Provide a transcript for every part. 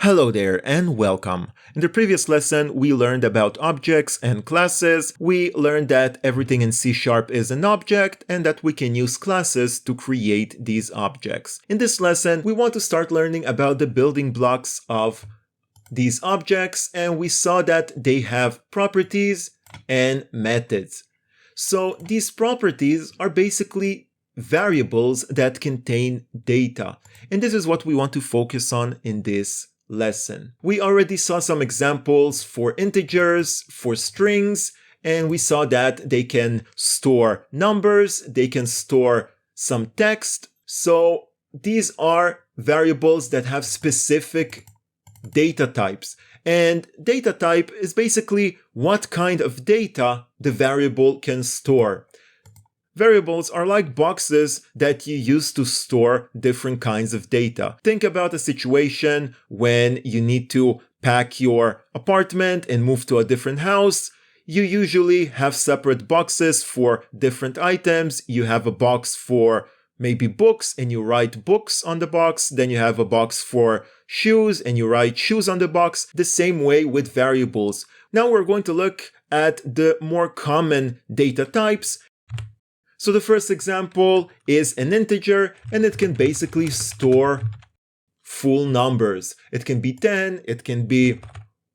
Hello there and welcome. In the previous lesson, we learned about objects and classes. We learned that everything in C# is an object and that we can use classes to create these objects. In this lesson, we want to start learning about the building blocks of these objects, and we saw that they have properties and methods. So these properties are basically variables that contain data, and this is what we want to focus on in this lesson. We already saw some examples for integers, for strings, and we saw that they can store numbers, they can store some text. So these are variables that have specific data types. And data type is basically what kind of data the variable can store. Variables are like boxes that you use to store different kinds of data. Think about a situation when you need to pack your apartment and move to a different house. You usually have separate boxes for different items. You have a box for maybe books and you write books on the box. Then you have a box for shoes and you write shoes on the box. The same way with variables. Now we're going to look at the more common data types. So the first example is an integer, and it can basically store full numbers. It can be 10, it can be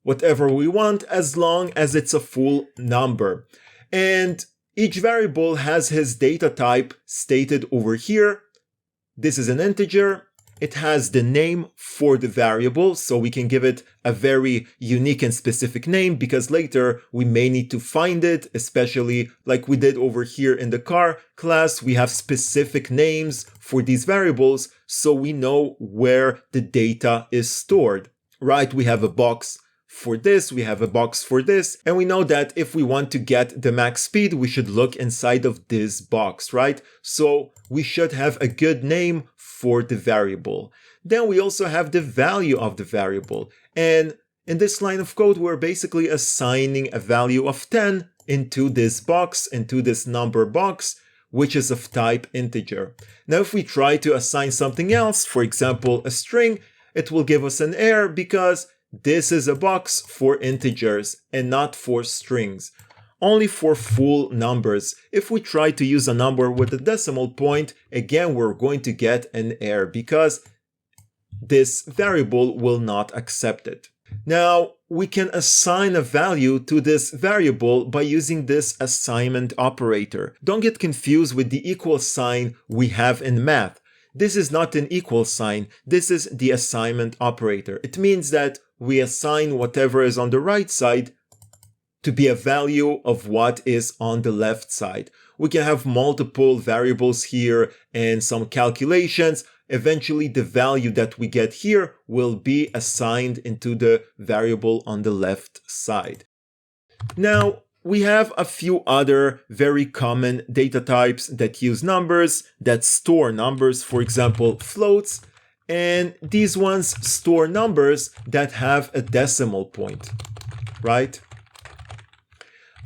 whatever we want, as long as it's a full number. And each variable has his data type stated over here. This is an integer. It has the name for the variable, so we can give it a very unique and specific name because later we may need to find it, especially like we did over here in the car class. We have specific names for these variables so we know where the data is stored, right? We have a box for this, we have a box for this, and we know that if we want to get the max speed, we should look inside of this box, right? So we should have a good name for the variable. Then we also have the value of the variable. And in this line of code, we're basically assigning a value of 10 into this box, into this number box, which is of type integer. Now, if we try to assign something else, for example, a string, it will give us an error because this is a box for integers and not for strings. Only for full numbers. If we try to use a number with a decimal point, again, we're going to get an error because this variable will not accept it. Now, we can assign a value to this variable by using this assignment operator. Don't get confused with the equal sign we have in math. This is not an equal sign. This is the assignment operator. It means that we assign whatever is on the right side to be a value of what is on the left side. We can have multiple variables here and some calculations. Eventually, the value that we get here will be assigned into the variable on the left side. Now, we have a few other very common data types that use numbers, that store numbers, for example, floats. And these ones store numbers that have a decimal point, right?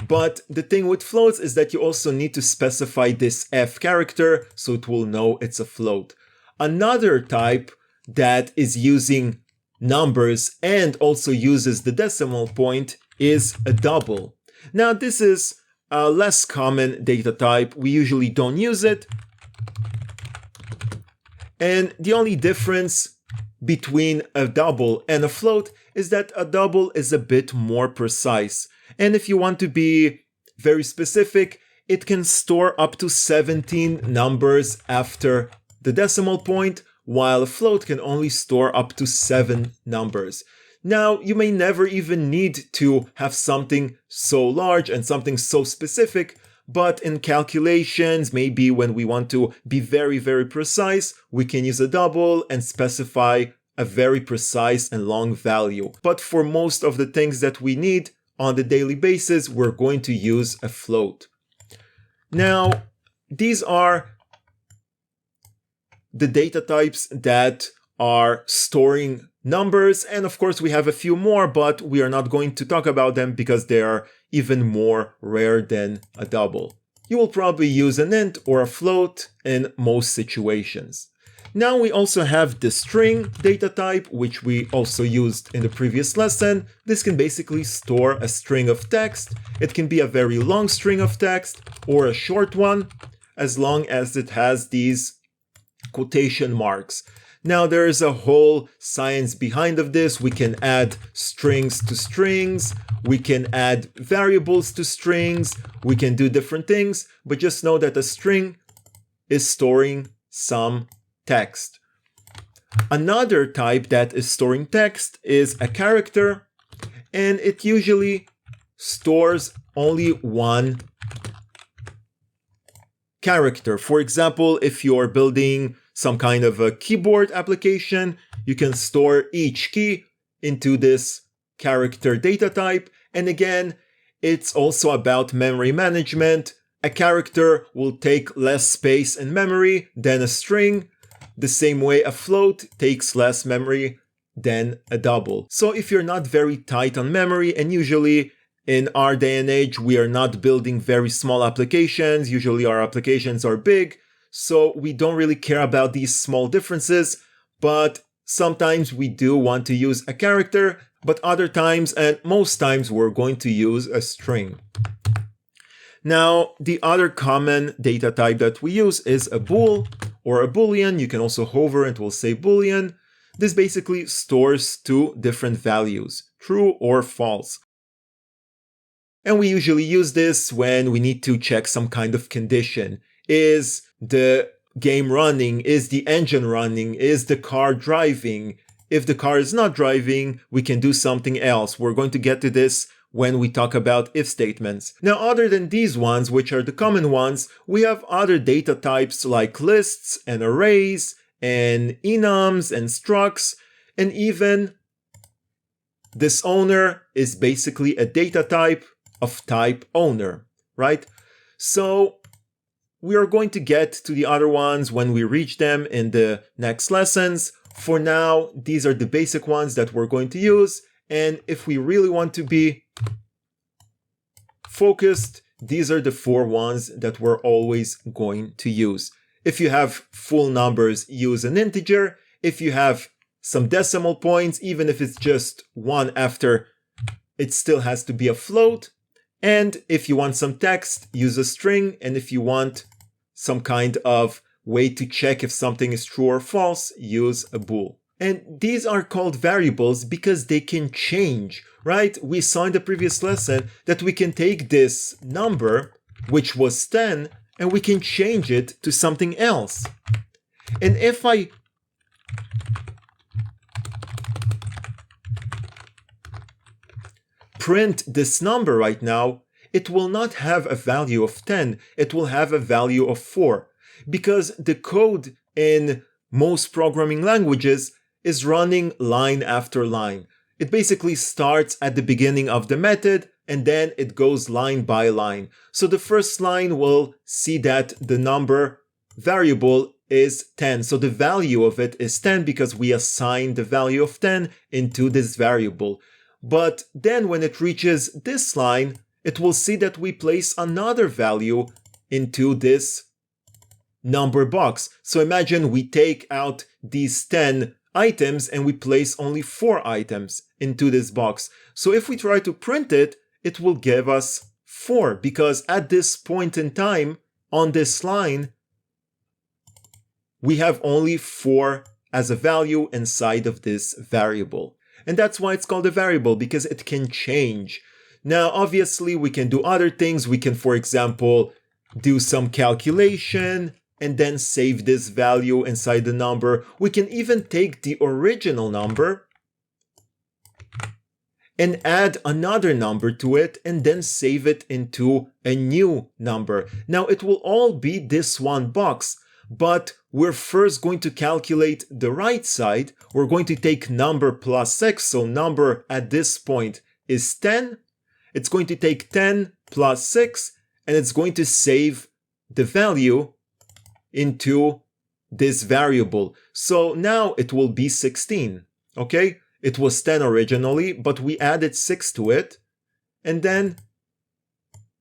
But the thing with floats is that you also need to specify this F character so it will know it's a float. Another type that is using numbers and also uses the decimal point is a double. Now this is a less common data type. We usually don't use it. And the only difference between a double and a float is that a double is a bit more precise. And if you want to be very specific, it can store up to 17 numbers after the decimal point, while a float can only store up to 7 numbers. Now, you may never even need to have something so large and something so specific, but in calculations, maybe when we want to be very, very precise, we can use a double and specify a very precise and long value. But for most of the things that we need on the daily basis, we're going to use a float. Now, these are the data types that are storing numbers, and of course we have a few more, but we are not going to talk about them because they are even more rare than a double. You will probably use an int or a float in most situations. Now we also have the string data type, which we also used in the previous lesson. This can basically store a string of text. It can be a very long string of text or a short one, as long as it has these quotation marks. Now there is a whole science behind of this. We can add strings to strings. We can add variables to strings. We can do different things, but just know that a string is storing some text. Another type that is storing text is a character, and it usually stores only one character. For example, if you're building some kind of a keyboard application, you can store each key into this character data type. And again, it's also about memory management. A character will take less space in memory than a string. The same way a float takes less memory than a double. So if you're not very tight on memory, and usually in our day and age, we are not building very small applications. Usually our applications are big, so we don't really care about these small differences, but sometimes we do want to use a character, but other times, and most times, we're going to use a string. Now, the other common data type that we use is a bool or a Boolean. You can also hover and it will say Boolean. This basically stores two different values, true or false. And we usually use this when we need to check some kind of condition. Is the game running? Is the engine running? Is the car driving? If the car is not driving, we can do something else. We're going to get to this when we talk about if statements. Now, other than these ones, which are the common ones, we have other data types like lists and arrays and enums and structs, and even this owner is basically a data type of type owner, right? So we are going to get to the other ones when we reach them in the next lessons. For now, these are the basic ones that we're going to use. And if we really want to be focused, these are the four ones that we're always going to use. If you have full numbers, use an integer. If you have some decimal points, even if it's just one after, it still has to be a float. And if you want some text, use a string. And if you want some kind of way to check if something is true or false, use a bool. And these are called variables because they can change, right? We saw in the previous lesson that we can take this number, which was 10, and we can change it to something else. And if I print this number right now, it will not have a value of 10, it will have a value of 4. Because the code in most programming languages is running line after line. It basically starts at the beginning of the method and then it goes line by line. So the first line will see that the number variable is 10. So the value of it is 10 because we assign the value of 10 into this variable. But then when it reaches this line, it will see that we place another value into this number box. So imagine we take out these 10 items and we place only 4 items into this box. So if we try to print it, it will give us 4 because at this point in time on this line, we have only 4 as a value inside of this variable. And that's why it's called a variable, because it can change. Now, obviously, we can do other things. We can, for example, do some calculation and then save this value inside the number. We can even take the original number and add another number to it and then save it into a new number. Now, it will all be this one box, but we're first going to calculate the right side. We're going to take number plus 6, so number at this point is 10. It's going to take 10 plus 6, and it's going to save the value into this variable. So now it will be 16, okay? It was 10 originally, but we added 6 to it, and then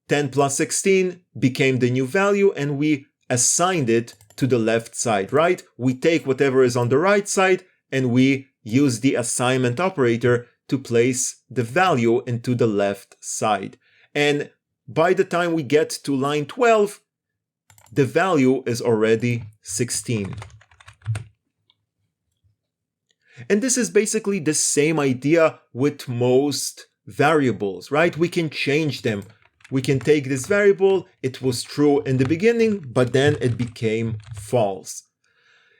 10 plus 16 became the new value, and we assigned it to the left side, right? We take whatever is on the right side and we use the assignment operator to place the value into the left side. And by the time we get to line 12, the value is already 16. And this is basically the same idea with most variables, right? We can change them. We can take this variable, it was true in the beginning, but then it became false.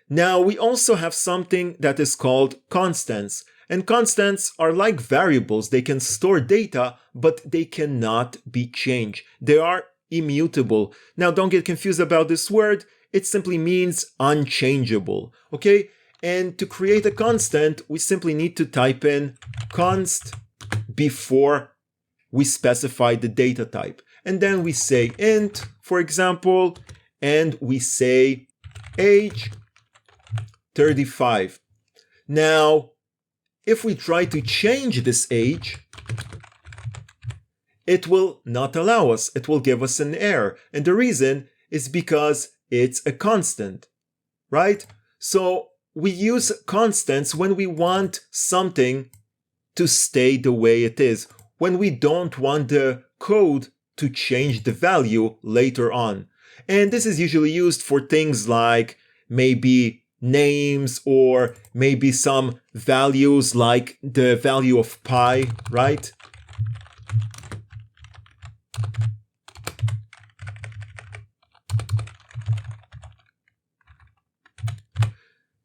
Now we also have something that is called constants. And constants are like variables. They can store data, but they cannot be changed. They are immutable. Now don't get confused about this word. It simply means unchangeable, okay? And to create a constant, we simply need to type in const before we specify the data type. And then we say int, for example, and we say age 35. Now, if we try to change this age, it will not allow us. It will give us an error. And the reason is because it's a constant, right? So we use constants when we want something to stay the way it is, when we don't want the code to change the value later on. And this is usually used for things like maybe names or maybe some values like the value of pi, right?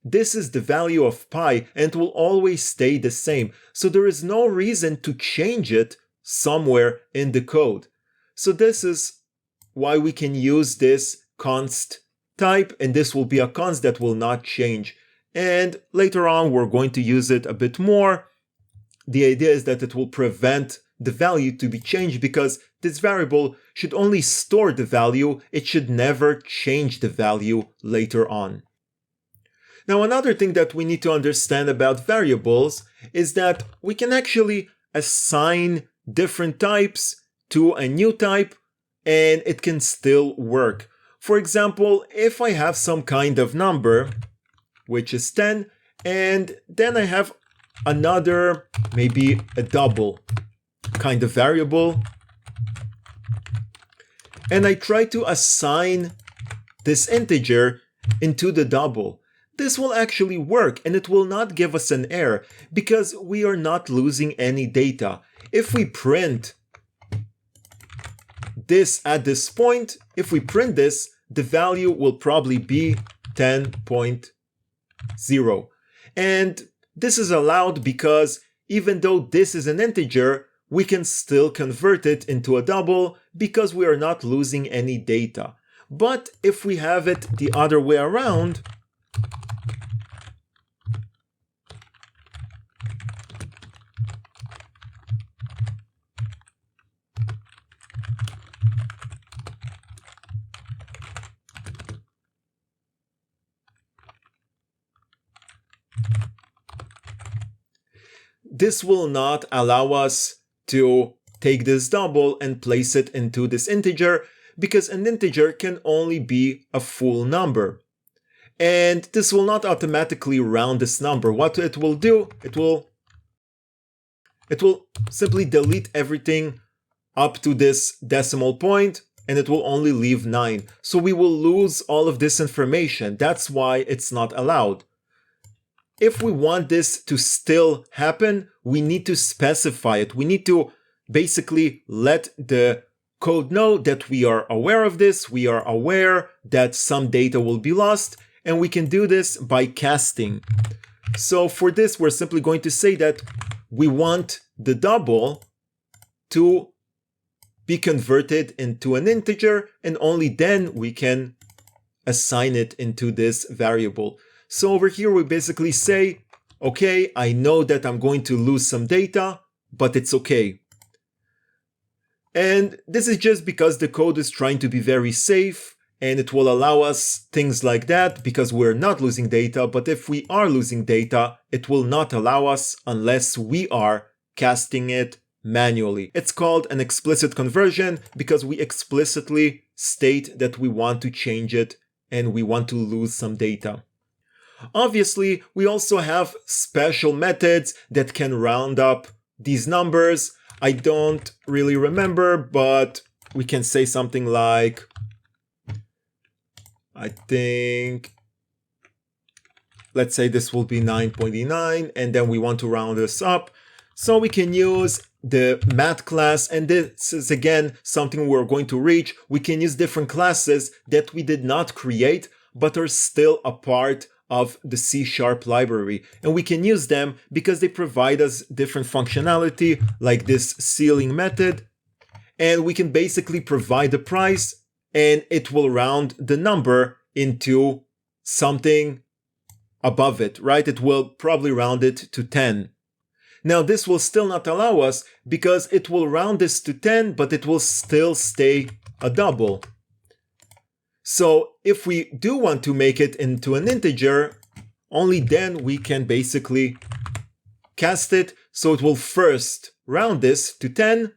This is the value of pi and it will always stay the same. So there is no reason to change it somewhere in the code. So this is why we can use this const type, and this will be a const that will not change. And later on, we're going to use it a bit more. The idea is that it will prevent the value to be changed because this variable should only store the value. It should never change the value later on. Now, another thing that we need to understand about variables is that we can actually assign different types to a new type and it can still work. For example, if I have some kind of number, which is 10, and then I have another, maybe a double kind of variable, and I try to assign this integer into the double, this will actually work and it will not give us an error because we are not losing any data. If we print this at this point, if we print this, the value will probably be 10.0. And this is allowed because even though this is an integer, we can still convert it into a double because we are not losing any data. But if we have it the other way around, this will not allow us to take this double and place it into this integer because an integer can only be a full number. And this will not automatically round this number. What it will do, it will simply delete everything up to this decimal point and it will only leave 9. So we will lose all of this information. That's why it's not allowed. If we want this to still happen, we need to specify it. We need to basically let the code know that we are aware of this. We are aware that some data will be lost, and we can do this by casting. So for this, we're simply going to say that we want the double to be converted into an integer, and only then we can assign it into this variable. So over here, we basically say, okay, I know that I'm going to lose some data, but it's okay. And this is just because the code is trying to be very safe and it will allow us things like that because we're not losing data. But if we are losing data, it will not allow us unless we are casting it manually. It's called an explicit conversion because we explicitly state that we want to change it and we want to lose some data. Obviously, we also have special methods that can round up these numbers. I don't really remember, but we can say something like, I think, let's say this will be 9.9, and then we want to round this up. So we can use the math class, and this is again something we're going to reach. We can use different classes that we did not create, but are still a part of the C# library. And we can use them because they provide us different functionality, like this ceiling method. And we can basically provide the price, and it will round the number into something above it, right? It will probably round it to 10. Now this will still not allow us because it will round this to 10, but it will still stay a double. So if we do want to make it into an integer, only then we can basically cast it. So it will first round this to 10,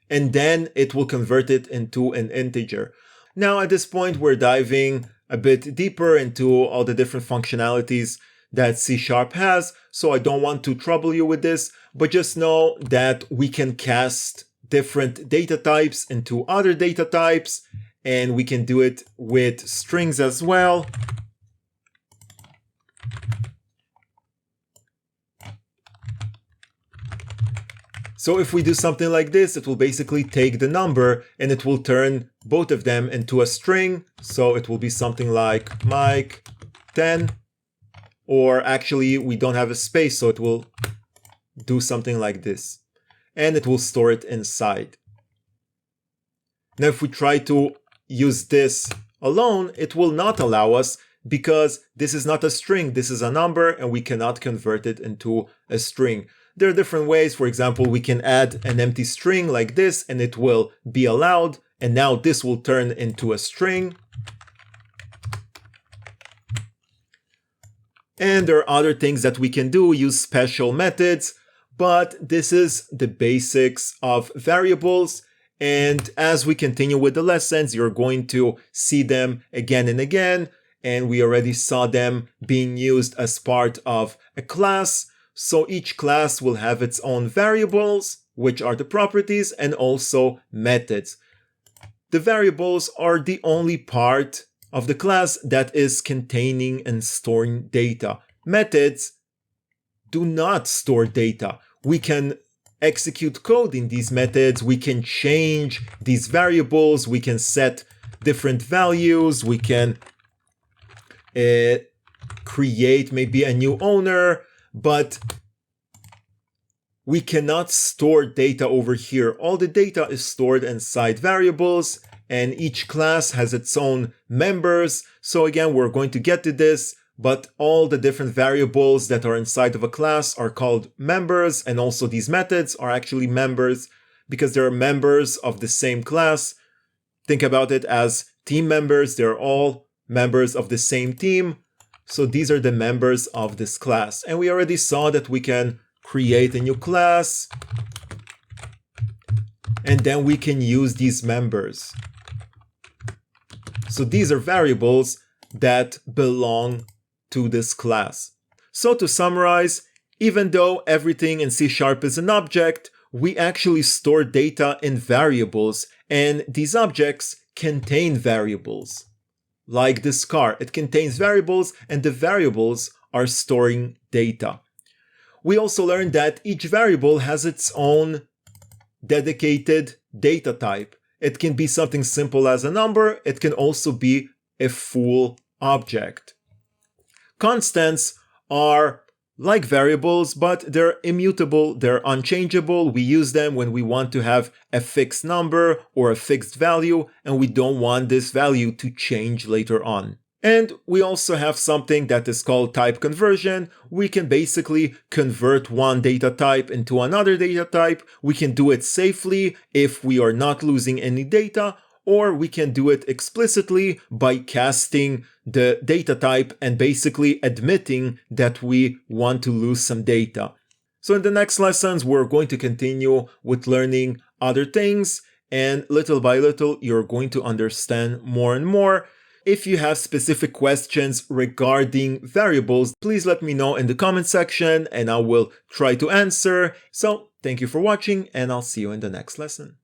and then it will convert it into an integer. Now at this point, we're diving a bit deeper into all the different functionalities that C# has, so I don't want to trouble you with this, but just know that we can cast different data types into other data types, and we can do it with strings as well. So if we do something like this, it will basically take the number and it will turn both of them into a string. So it will be something like Mike 10, or actually we don't have a space, so it will do something like this, and it will store it inside. Now if we try to use this alone, it will not allow us because this is not a string, this is a number, and we cannot convert it into a string. There are different ways. For example, we can add an empty string like this and it will be allowed, and now this will turn into a string. And there are other things that we can do, use special methods, but this is the basics of variables. And as we continue with the lessons, you're going to see them again and again. And we already saw them being used as part of a class. So each class will have its own variables, which are the properties, and also methods. The variables are the only part of the class that is containing and storing data. Methods do not store data. We can execute code in these methods. We can change these variables. We can set different values. We can create maybe a new owner, but we cannot store data over here. All the data is stored inside variables, and each class has its own members. So again, we're going to get to this, but all the different variables that are inside of a class are called members, and also these methods are actually members because they're members of the same class. Think about it as team members. They're all members of the same team. So these are the members of this class. And we already saw that we can create a new class, and then we can use these members. So these are variables that belong to this class. So to summarize, even though everything in C# is an object, we actually store data in variables, and these objects contain variables. Like this car, it contains variables, and the variables are storing data. We also learned that each variable has its own dedicated data type. It can be something simple as a number. It can also be a full object. Constants are like variables, but they're immutable, they're unchangeable. We use them when we want to have a fixed number or a fixed value, and we don't want this value to change later on. And we also have something that is called type conversion. We can basically convert one data type into another data type. We can do it safely if we are not losing any data, or we can do it explicitly by casting the data type and basically admitting that we want to lose some data. So in the next lessons, we're going to continue with learning other things, and little by little, you're going to understand more and more. If you have specific questions regarding variables, please let me know in the comment section and I will try to answer. So thank you for watching and I'll see you in the next lesson.